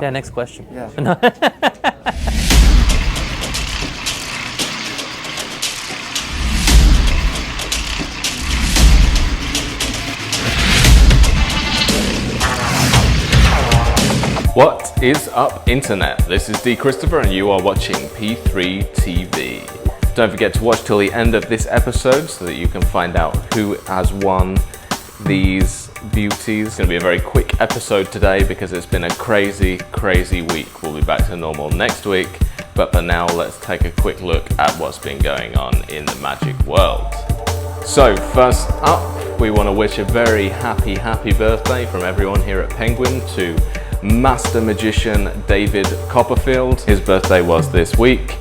Yeah, next question. Yeah. What is up, Internet? This is D. Christopher and you are watching P3 TV. Don't forget to watch till the end of this episode so that you can find out who has won these beauties. It's going to be a very quick episode today because it's been a crazy week. We'll be back to normal next week, but for now let's take a quick look at what's been going on in the magic world. So first up, we want to wish a very happy birthday from everyone here at Penguin to Master Magician David Copperfield. His birthday was this week.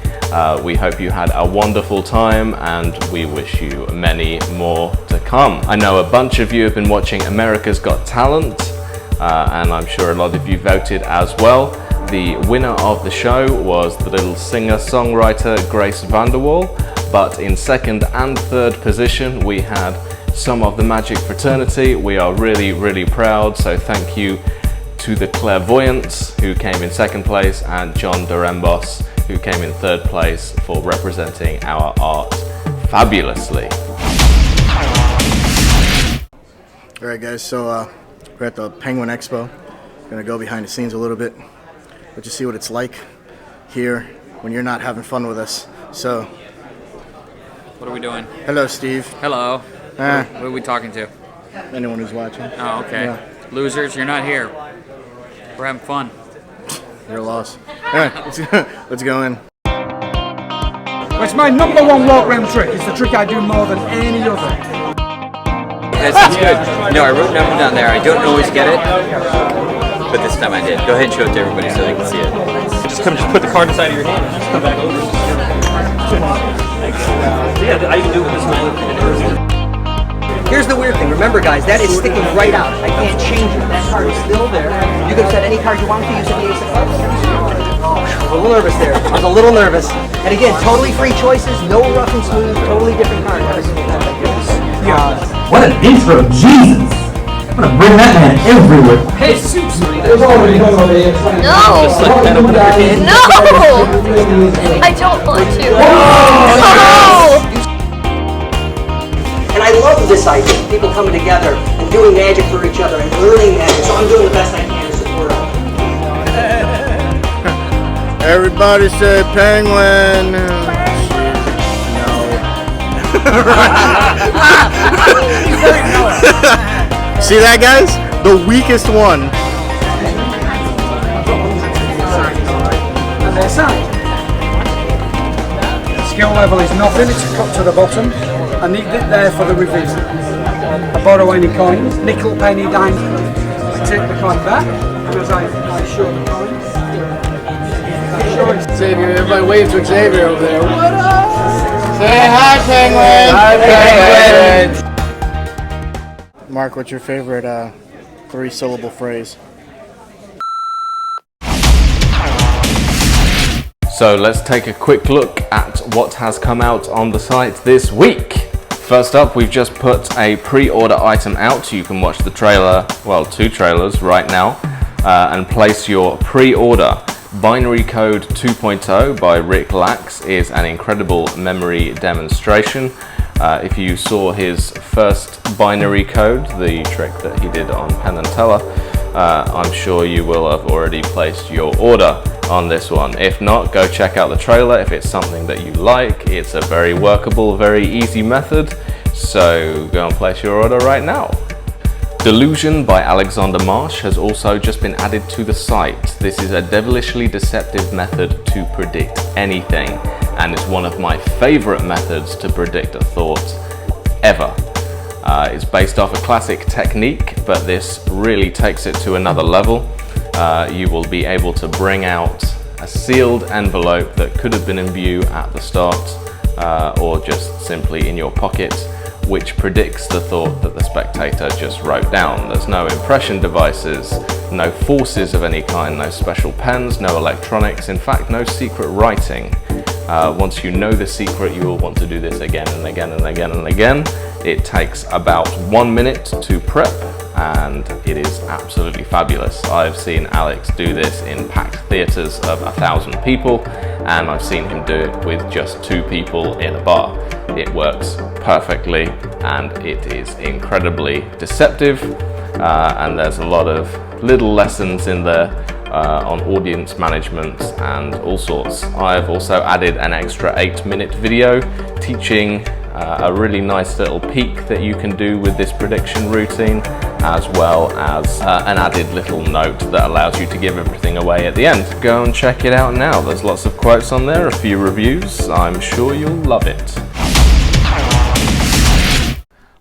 We hope you had a wonderful time and we wish you many more to come. I know a bunch of you have been watching America's Got Talent and I'm sure a lot of you voted as well. The winner of the show was the little singer-songwriter Grace Vanderwall, but in second and third position we had some of the Magic fraternity. We are really proud, so thank you to the Clairvoyants who came in second place and John Dorembos who came in third place for representing our art fabulously. Alright guys, so we're at the Penguin Expo. Gonna go behind the scenes a little bit, let you see what it's like here when you're not having fun with us. So, what are we doing? hello Steve. Hello. What are we talking to? Anyone who's watching. Oh, okay. Yeah. Losers, you're not here. We're having fun. You're a loss. Alright, let's go in. Well, it's my number one walk round trick. It's the trick I do more than any other. That's good. No, I wrote number down there. I don't always get it, but this time I did. Go ahead and show it to everybody so they can see it. Just put the card inside of your hand and just come back over. Yeah, I can do it this way. Here's the weird thing. Remember, guys, that is sticking right out. I can't change it. That card is still there. You can set any card you want to use in the ace of clubs. A little nervous there. I was a little nervous. And again, totally free choices, no rough and smooth, totally different card. What an intro, Jesus! I'm gonna bring that man everywhere. Hey, Soups! There's already No! No! I don't want to. No! And I love this idea. People coming together and doing magic for each other and learning magic. So I'm doing the best I can to support them. Everybody say Penguin. See that, guys? The weakest one. And their side. Skill level is nothing. It's cut to the bottom. I need it there for the reveal. I borrow any coins, nickel, penny, dime. I take the coin back, and as I show the coin. Xavier, everybody wave to Xavier over there. What up? Say hi, Penguin. Hi, Penguin. Mark, what's your favorite three-syllable phrase? So let's take a quick look at what has come out on the site this week. First up, we've just put a pre-order item out. You can watch the trailer, well, two trailers right now, and place your pre-order. Binary Code 2.0 by Rick Lax is an incredible memory demonstration. If you saw his first binary code, the trick that he did on Penn and Teller, I'm sure you will have already placed your order on this one. If not, go check out the trailer if it's something that you like. It's a very workable, very easy method, so go and place your order right now. Delusion by Alexander Marsh has also just been added to the site. This is a devilishly deceptive method to predict anything, and it's one of my favorite methods to predict a thought ever. It's based off a classic technique, but this really takes it to another level. You will be able to bring out a sealed envelope that could have been in view at the start or just simply in your pocket, which predicts the thought that the spectator just wrote down. There's no impression devices, no forces of any kind, no special pens, no electronics, in fact no secret writing. Once you know the secret, you will want to do this again and again and again and again. It takes about 1 minute to prep and it is absolutely fabulous. I've seen Alex do this in packed theaters of 1,000 people, and I've seen him do it with just 2 people in a bar. It works perfectly, and it is incredibly deceptive, and there's a lot of little lessons in there on audience management and all sorts. I've also added an extra 8-minute video teaching a really nice little peek that you can do with this prediction routine, as well as an added little note that allows you to give everything away at the end. Go and check it out now. There's lots of quotes on there, a few reviews. I'm sure you'll love it.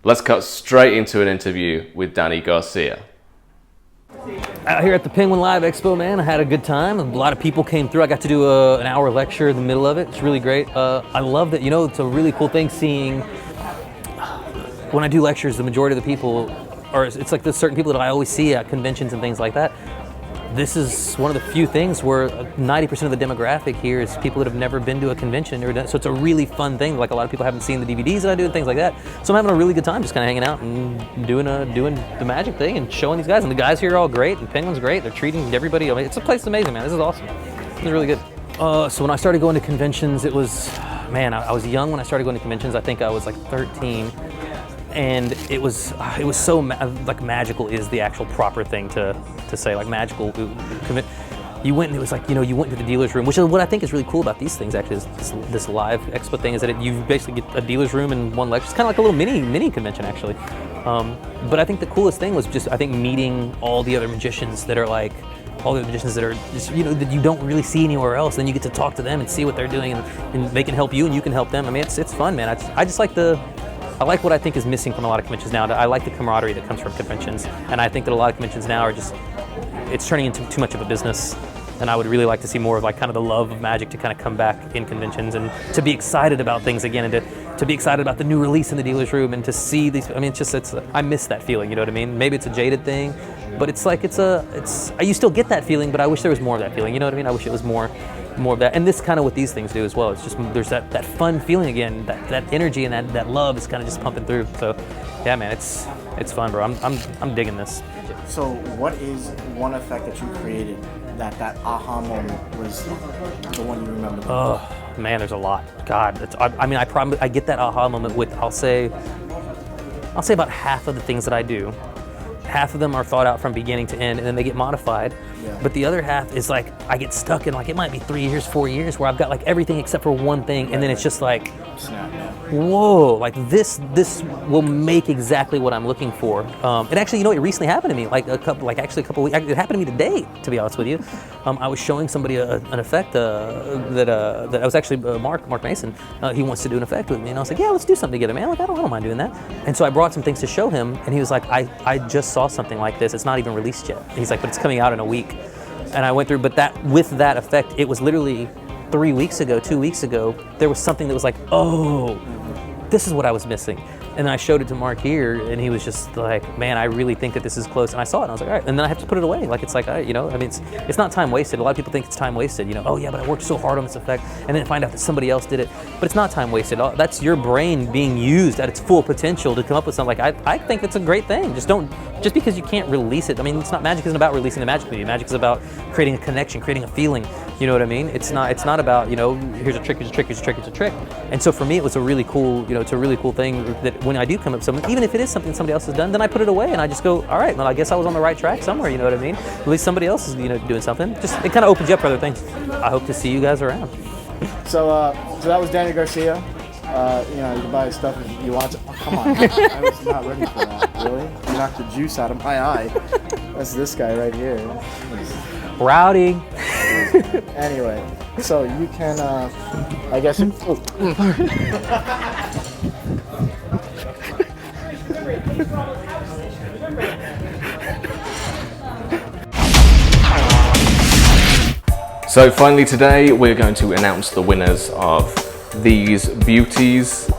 Let's cut straight into an interview with Danny Garcia. Out here at the Penguin Live Expo, man, I had a good time. A lot of people came through. I got to do an hour lecture in the middle of it. It's really great. I love that, you know, it's a really cool thing seeing, when I do lectures, the majority of the people, or it's like there's certain people that I always see at conventions and things like that. This is one of the few things where 90% of the demographic here is people that have never been to a convention. So it's a really fun thing. Like a lot of people haven't seen the DVDs that I do and things like that. So I'm having a really good time just kind of hanging out and doing the magic thing and showing these guys. And the guys here are all great, and Penguin's great. They're treating everybody. I mean, it's a place amazing, man. This is awesome. This is really good. So when I started going to conventions, it was, man, I was young when I started going to conventions. I think I was like 13. And it was so like magical is the actual proper thing to say, like magical. You went and it was like, you know, you went to the dealer's room, which is what I think is really cool about these things actually, is this live expo thing, is that you basically get a dealer's room in one lecture. It's kind of like a little mini convention actually. But I think the coolest thing was just, I think, meeting all the other magicians that are like, all the magicians that are just, you know, that you don't really see anywhere else. Then you get to talk to them and see what they're doing, and they can help you and you can help them. I mean, it's fun, man. I just like I like what I think is missing from a lot of conventions now. I like the camaraderie that comes from conventions, and I think that a lot of conventions now are just, it's turning into too much of a business. And I would really like to see more of like kind of the love of magic to kind of come back in conventions, and to be excited about things again, and to be excited about the new release in the dealer's room, and to see these. I mean, I miss that feeling. You know what I mean? Maybe it's a jaded thing, but it's like you still get that feeling, but I wish there was more of that feeling. You know what I mean? I wish it was more of that. And this kind of what these things do as well. It's just there's that fun feeling again, that energy and that love is kind of just pumping through. So yeah, man, it's fun, bro. I'm digging this. So what is one effect that you created that aha moment was the one you remember? Oh man, there's a lot. God, I get that aha moment with, I'll say about half of the things that I do. Half of them are thought out from beginning to end, and then they get modified. Yeah. But the other half is like, I get stuck in, like, it might be 3 years, 4 years, where I've got like everything except for one thing, and then it's just like, whoa, like this will make exactly what I'm looking for. And actually, you know, it recently happened to me, like a couple weeks, it happened to me today, to be honest with you. I was showing somebody an effect that I was actually, Mark Mason, he wants to do an effect with me, and I was like, yeah, let's do something together, man. Like, I don't mind doing that. And so I brought some things to show him, and he was like, I just saw something like this. It's not even released yet. And he's like, but it's coming out in a week. And I went through, but with that effect, it was literally 2 weeks ago, there was something that was like, oh, this is what I was missing. And then I showed it to Mark here, and he was just like, man, I really think that this is close. And I saw it, and I was like, all right. And then I have to put it away. Like, it's like, you know, I mean, it's not time wasted. A lot of people think it's time wasted. You know, oh yeah, but I worked so hard on this effect, and then find out that somebody else did it. But it's not time wasted. That's your brain being used at its full potential to come up with something. Like, I think it's a great thing. Just because you can't release it. I mean, magic isn't about releasing the magic media. Magic is about creating a connection, creating a feeling. You know what I mean? It's not about, you know, here's a trick, here's a trick, here's a trick, it's a trick. And so for me, it was a really cool, you know, it's a really cool thing that when I do come up with something, even if it is something somebody else has done, then I put it away and I just go, all right, well, I guess I was on the right track somewhere. You know what I mean? At least somebody else is, you know, doing something. Just, it kind of opens you up for other things. I hope to see you guys around. So that was Danny Garcia. You know, you can buy his stuff if you want to. Oh, come on. I was not ready for that. Really? You knocked the juice out of my eye. That's this guy right here. Rowdy. Anyway, so you can, I guess. So finally today, we're going to announce the winners of these beauties.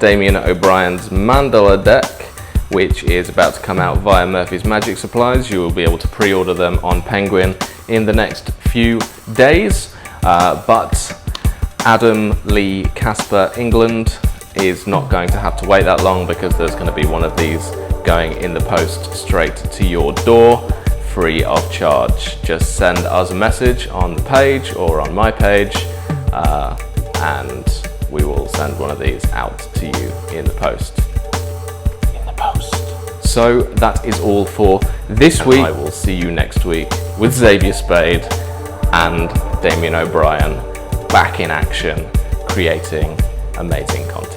Damien O'Brien's Mandala deck, which is about to come out via Murphy's Magic Supplies. You will be able to pre-order them on Penguin in the next few days. But Adam Lee Casper England is not going to have to wait that long, because there's going to be one of these going in the post straight to your door, free of charge. Just send us a message on the page or on my page, and we will send one of these out to you in the post. So that is all for this week. I will see you next week with Xavier Spade and Damien O'Brien back in action, creating amazing content.